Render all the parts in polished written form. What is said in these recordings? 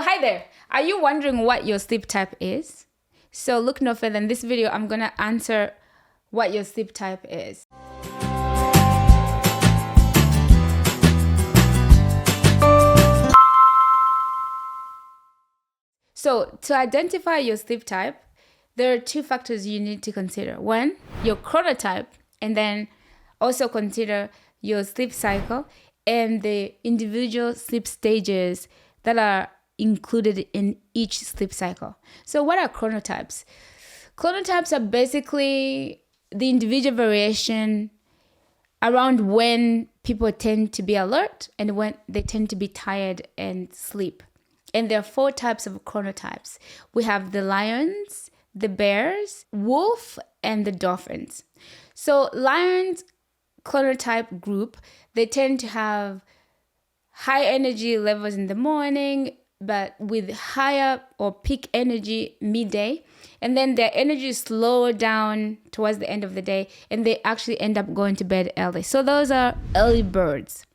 hi there. Are you wondering what your sleep type is? So look no further. In this video, I'm going to answer what your sleep type is. So to identify your sleep type, there are two factors you need to consider. One, your chronotype, and then also consider your sleep cycle and the individual sleep stages that are included in each sleep cycle. So what are chronotypes? Chronotypes are basically the individual variation around when people tend to be alert and when they tend to be tired and sleep. And there are 4 types of chronotypes. We have the lions, the bears, wolf, and the dolphins. So lions chronotype group, they tend to have high energy levels in the morning, but with higher or peak energy midday. And then their energy slow down towards the end of the day, and they actually end up going to bed early. So those are early birds.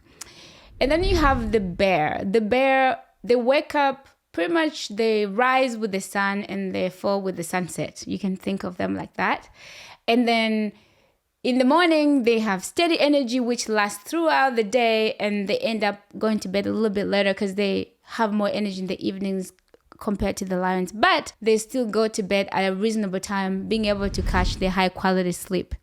And then you have the bear. The bear, they wake up, pretty much they rise with the sun and they fall with the sunset. You can think of them like that. And then in the morning, they have steady energy, which lasts throughout the day, and they end up going to bed a little bit later because they have more energy in the evenings compared to the lions. But they still go to bed at a reasonable time, being able to catch their high quality sleep.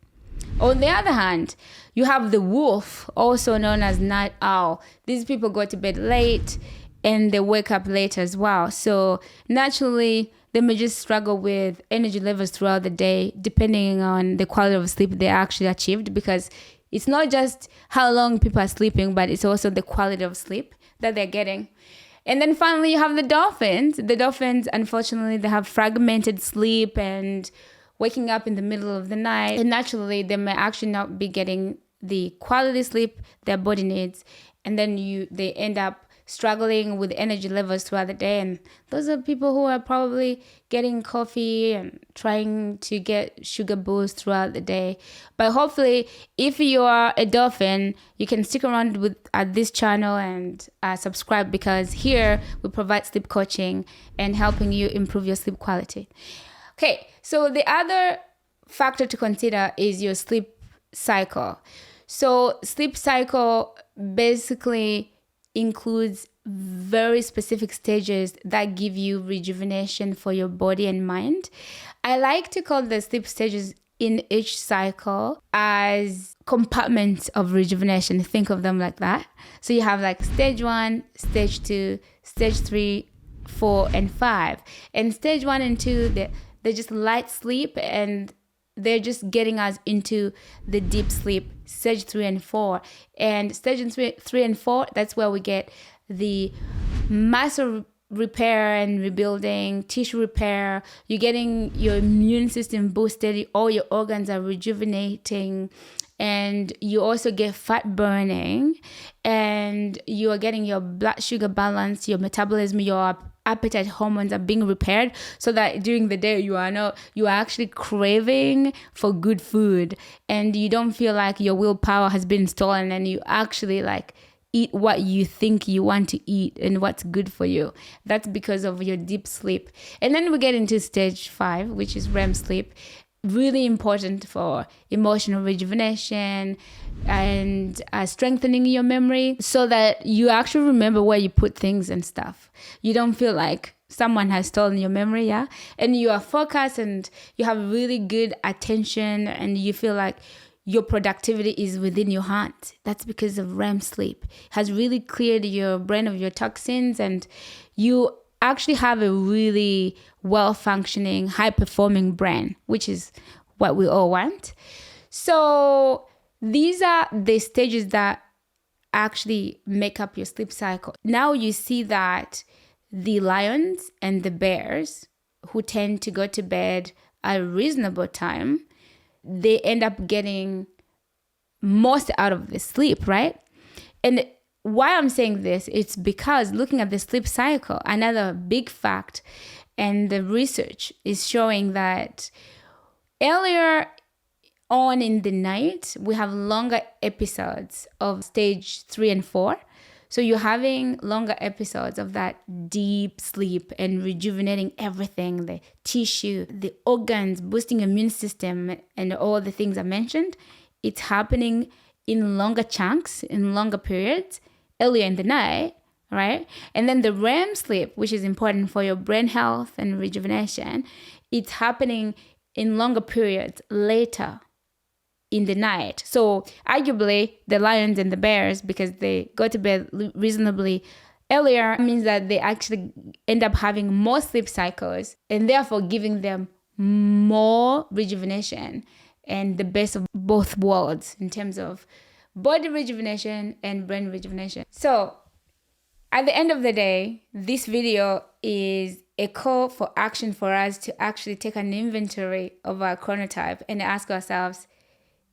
On the other hand, you have the wolf, also known as night owl. These people go to bed late and they wake up late as well. So naturally, they may just struggle with energy levels throughout the day, depending on the quality of sleep they actually achieved, because it's not just how long people are sleeping, but it's also the quality of sleep that they're getting. And then finally, you have the dolphins. The dolphins, unfortunately, they have fragmented sleep and waking up in the middle of the night. And naturally, they may actually not be getting the quality sleep their body needs. And then they end up struggling with energy levels throughout the day. And those are people who are probably getting coffee and trying to get sugar boost throughout the day. But hopefully, if you are a dolphin, you can stick around at this channel and subscribe, because here we provide sleep coaching and helping you improve your sleep quality. Okay, so the other factor to consider is your sleep cycle. So sleep cycle basically includes very specific stages that give you rejuvenation for your body and mind. I like to call the sleep stages in each cycle as compartments of rejuvenation. Think of them like that. So you have like stage 1, stage 2, stage 3, 4, and 5. And stage 1 and 2, they're just light sleep, and they're just getting us into the deep sleep, stage 3 and 4. And stage 3 and 4, that's where we get the muscle repair and rebuilding, tissue repair. You're getting your immune system boosted, all your organs are rejuvenating, and you also get fat burning, and you are getting your blood sugar balance, your metabolism, your appetite hormones are being repaired, so that during the day you are actually craving for good food, and you don't feel like your willpower has been stolen, and you actually like eat what you think you want to eat and what's good for you. That's because of your deep sleep. And then we get into stage 5, which is REM sleep. Really important for emotional rejuvenation and strengthening your memory, so that you actually remember where you put things and stuff. You don't feel like someone has stolen your memory, yeah? And you are focused and you have really good attention, and you feel like your productivity is within your hands. That's because of REM sleep. It has really cleared your brain of your toxins, and you actually have a really well-functioning, high-performing brain, which is what we all want. So these are the stages that actually make up your sleep cycle. Now you see that the lions and the bears, who tend to go to bed at a reasonable time, they end up getting most out of the sleep, right? And why I'm saying this, it's because looking at the sleep cycle, another big fact, and the research is showing that earlier on in the night, we have longer episodes of stage 3 and 4. So you're having longer episodes of that deep sleep and rejuvenating everything, the tissue, the organs, boosting immune system, and all the things I mentioned. It's happening in longer chunks, in longer periods, earlier in the night, right? And then the REM sleep, which is important for your brain health and rejuvenation, it's happening in longer periods later in the night. So arguably the lions and the bears, because they go to bed reasonably earlier, means that they actually end up having more sleep cycles and therefore giving them more rejuvenation and the best of both worlds in terms of body rejuvenation and brain rejuvenation. So at the end of the day, this video is a call for action for us to actually take an inventory of our chronotype and ask ourselves,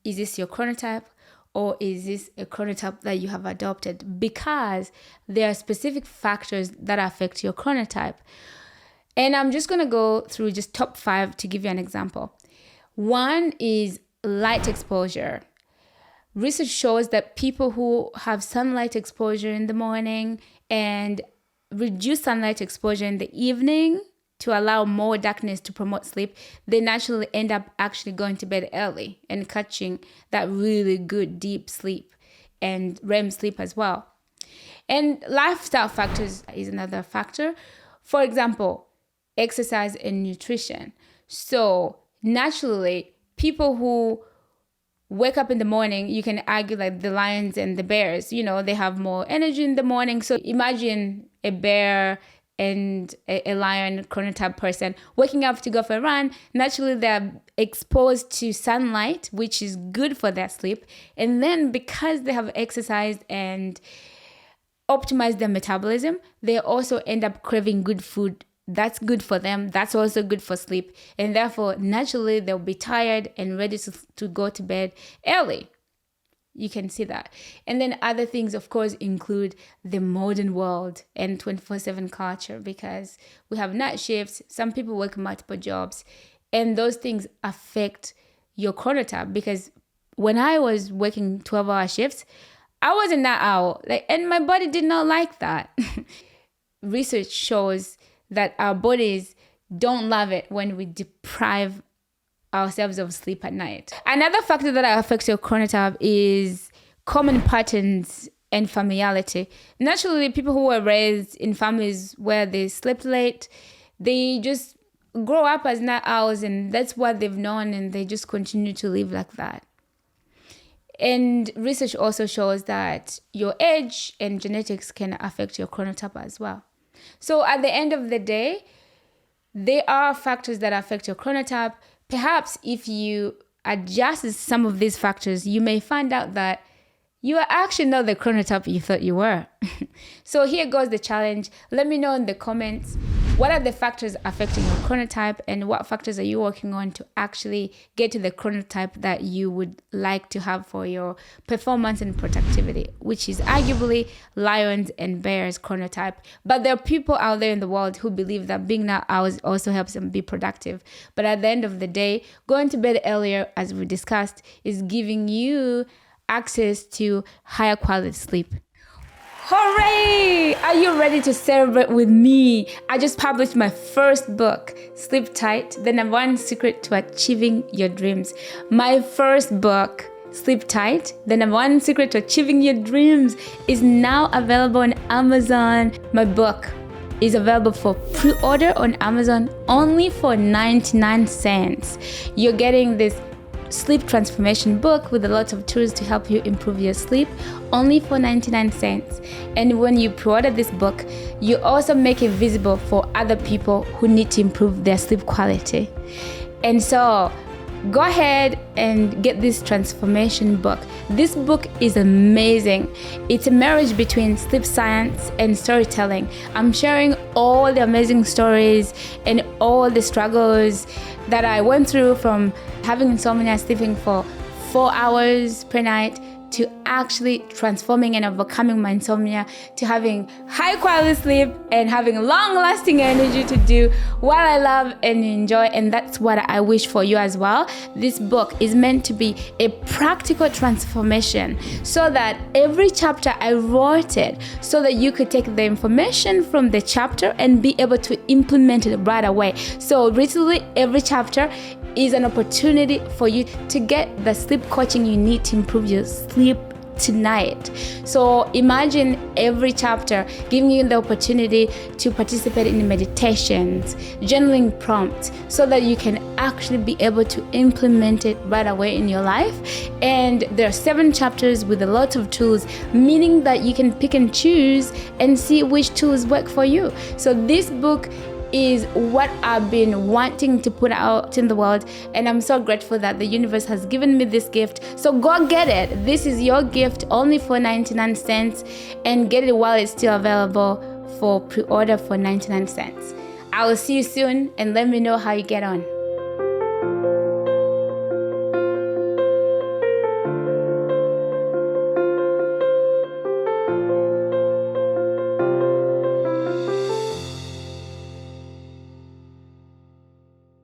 is this your chronotype, or is this a chronotype that you have adopted? Because there are specific factors that affect your chronotype. And I'm just going to go through just top 5 to give you an example. One is light exposure. Research shows that people who have sunlight exposure in the morning and reduce sunlight exposure in the evening to allow more darkness to promote sleep, they naturally end up actually going to bed early and catching that really good deep sleep and REM sleep as well. And lifestyle factors is another factor. For example, exercise and nutrition. So naturally, people who wake up in the morning, you can argue like the lions and the bears, they have more energy in the morning. So imagine a bear and a lion chronotype person waking up to go for a run. Naturally, they're exposed to sunlight, which is good for their sleep. And then because they have exercised and optimized their metabolism, they also end up craving good food. That's good for them. That's also good for sleep. And therefore, naturally, they'll be tired and ready to go to bed early. You can see that. And then other things, of course, include the modern world and 24/7 culture, because we have night shifts. Some people work multiple jobs, and those things affect your chronotype. Because when I was working 12-hour shifts, I was a night owl, and my body did not like that. Research shows that our bodies don't love it when we deprive ourselves of sleep at night. Another factor that affects your chronotype is common patterns and familiarity. Naturally, people who were raised in families where they slept late, they just grow up as night owls, and that's what they've known, and they just continue to live like that. And research also shows that your age and genetics can affect your chronotype as well. So at the end of the day, there are factors that affect your chronotype. Perhaps if you adjust some of these factors, you may find out that you are actually not the chronotype you thought you were. So here goes the challenge. Let me know in the comments, what are the factors affecting your chronotype, and what factors are you working on to actually get to the chronotype that you would like to have for your performance and productivity, which is arguably lions and bears chronotype. But there are people out there in the world who believe that being night owls also helps them be productive. But at the end of the day, going to bed earlier, as we discussed, is giving you access to higher quality sleep. Hooray! Are you ready to celebrate with me? I just published my first book, Sleep Tight, the #1 secret to achieving your dreams. My first book, Sleep Tight, the #1 secret to achieving your dreams, is now available on Amazon. My book is available for pre-order on Amazon only for 99 cents. You're getting this sleep transformation book with a lot of tools to help you improve your sleep, only for 99 cents. And when you pre-order this book, you also make it visible for other people who need to improve their sleep quality. And so go ahead and get this transformation book. This book is amazing. It's a marriage between sleep science and storytelling. I'm sharing all the amazing stories and all the struggles that I went through, from having insomnia, sleeping for 4 hours per night, to actually transforming and overcoming my insomnia, to having high quality sleep and having long lasting energy to do what I love and enjoy. And that's what I wish for you as well. This book is meant to be a practical transformation, so that every chapter I wrote it so that you could take the information from the chapter and be able to implement it right away. So literally every chapter is an opportunity for you to get the sleep coaching you need to improve your sleep tonight. So imagine every chapter giving you the opportunity to participate in meditations, journaling prompts, so that you can actually be able to implement it right away in your life. And there are 7 chapters with a lot of tools, meaning that you can pick and choose and see which tools work for you. So this book is what I've been wanting to put out in the world, and I'm so grateful that the universe has given me this gift. So go get it. This is your gift, only for 99 cents, and get it while it's still available for pre-order for 99 cents. I will see you soon, and let me know how you get on.